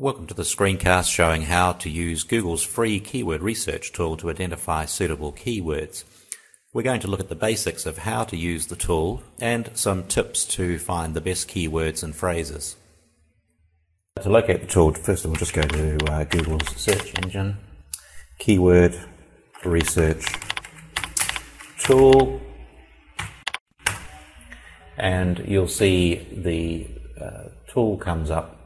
Welcome to the screencast showing how to use Google's free keyword research tool to identify suitable keywords. We're going to look at the basics of how to use the tool and some tips to find the best keywords and phrases. To locate the tool, first of all, just go to Google's search engine, keyword research tool, and you'll see the tool comes up.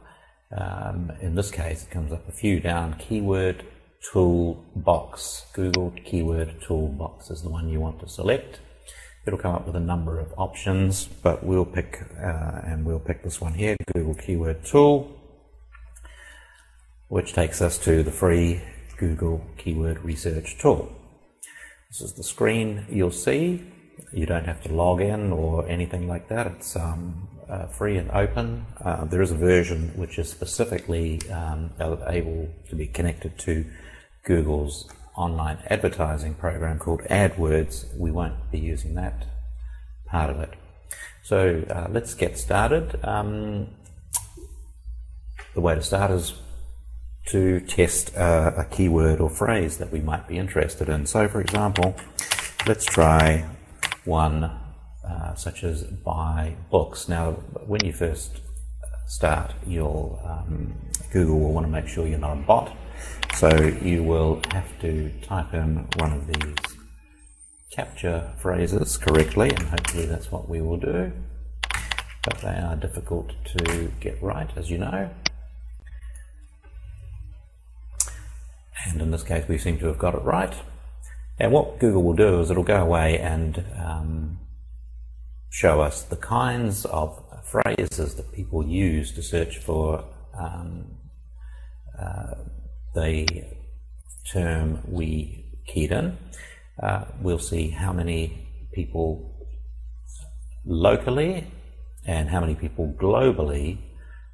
In this case, it comes up a few down. Keyword toolbox. Google keyword toolbox is the one you want to select. It'll come up with a number of options, but we'll pick this one here, Google keyword tool, which takes us to the free Google keyword research tool. This is the screen you'll see. You don't have to log in or anything like that. It's free and open. There is a version which is specifically able to be connected to Google's online advertising program called AdWords. We won't be using that part of it. So let's get started. The way to start is to test a keyword or phrase that we might be interested in. So for example, let's try one such as buy books. Now, when you first start, Google will want to make sure you're not a bot, so you will have to type in one of these capture phrases correctly, and hopefully that's what we will do, but they are difficult to get right, as you know. And in this case we seem to have got it right. And what Google will do is it'll go away and show us the kinds of phrases that people use to search for the term we keyed in. We'll see how many people locally and how many people globally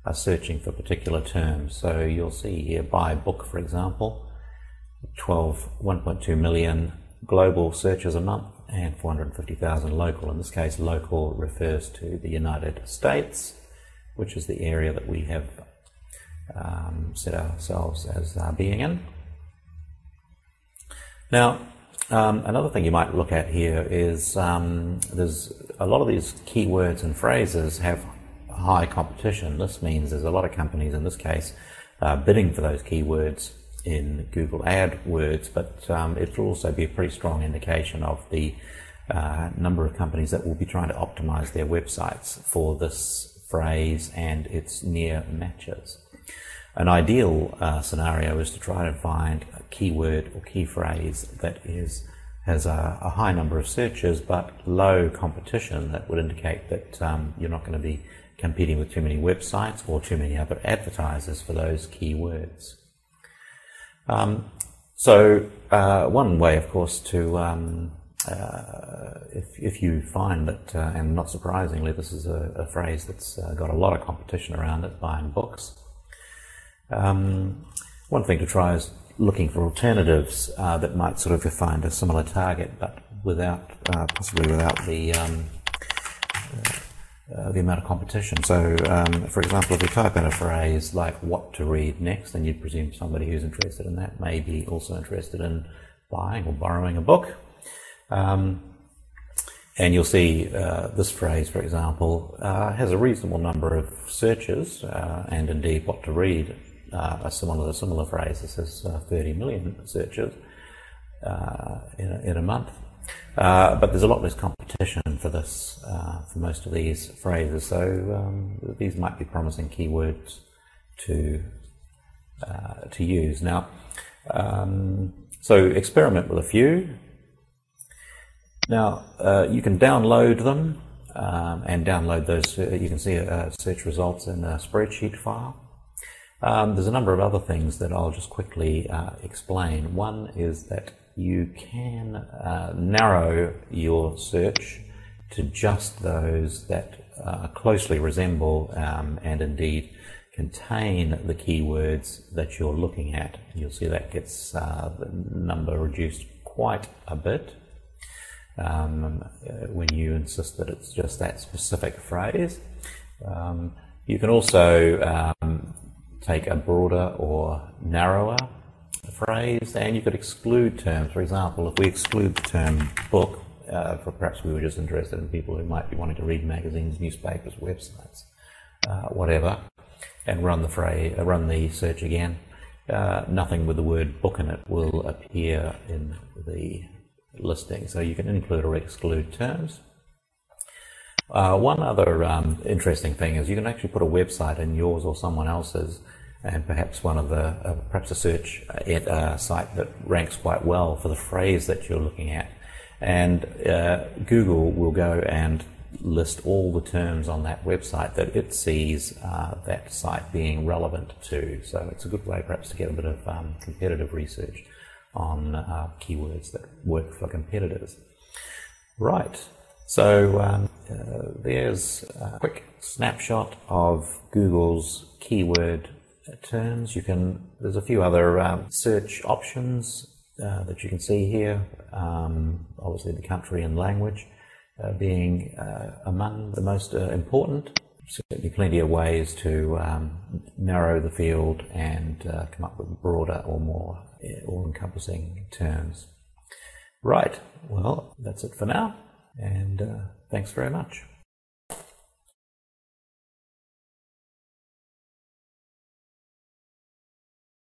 are searching for particular terms. So you'll see here, buy book, for example, 1.2 million global searches a month and 450,000 local. In this case, local refers to the United States, which is the area that we have set ourselves as being in. Now, another thing you might look at here is there's a lot of these keywords and phrases have high competition. This means there's a lot of companies, in this case, bidding for those keywords in Google AdWords, but it will also be a pretty strong indication of the number of companies that will be trying to optimize their websites for this phrase and its near matches. An ideal scenario is to try to find a keyword or key phrase that has a high number of searches but low competition. That would indicate that you're not going to be competing with too many websites or too many other advertisers for those keywords. One way, of course, to if you find that, and not surprisingly, this is a phrase that's got a lot of competition around it, buying books. One thing to try is looking for alternatives that might sort of find a similar target, but possibly without the amount of competition. So, for example, if you type in a phrase like what to read next, then you'd presume somebody who's interested in that may be also interested in buying or borrowing a book. And you'll see this phrase, for example, has a reasonable number of searches, and indeed what to read, a similar phrase. This has 30 million searches in a month. But there's a lot less competition for this, for most of these phrases, so these might be promising keywords to use. Now, so experiment with a few. Now, you can download them and download those. You can see search results in a spreadsheet file. There's a number of other things that I'll just quickly explain. One is that you can narrow your search to just those that closely resemble and indeed contain the keywords that you're looking at. You'll see that gets the number reduced quite a bit when you insist that it's just that specific phrase. You can also take a broader or narrower phrase, and you could exclude terms. For example, if we exclude the term book, for perhaps we were just interested in people who might be wanting to read magazines, newspapers, websites, whatever, and run the search again, nothing with the word book in it will appear in the listing. So you can include or exclude terms. One other interesting thing is you can actually put a website in yours or someone else's, and perhaps one of the perhaps a search site that ranks quite well for the phrase that you're looking at, and Google will go and list all the terms on that website that it sees that site being relevant to. So it's a good way perhaps to get a bit of competitive research on keywords that work for competitors. Right. So there's a quick snapshot of Google's keyword terms. There's a few other search options that you can see here. Obviously the country and language being among the most important. Certainly plenty of ways to narrow the field and come up with broader or more all-encompassing terms. Right, well, that's it for now, and thanks very much.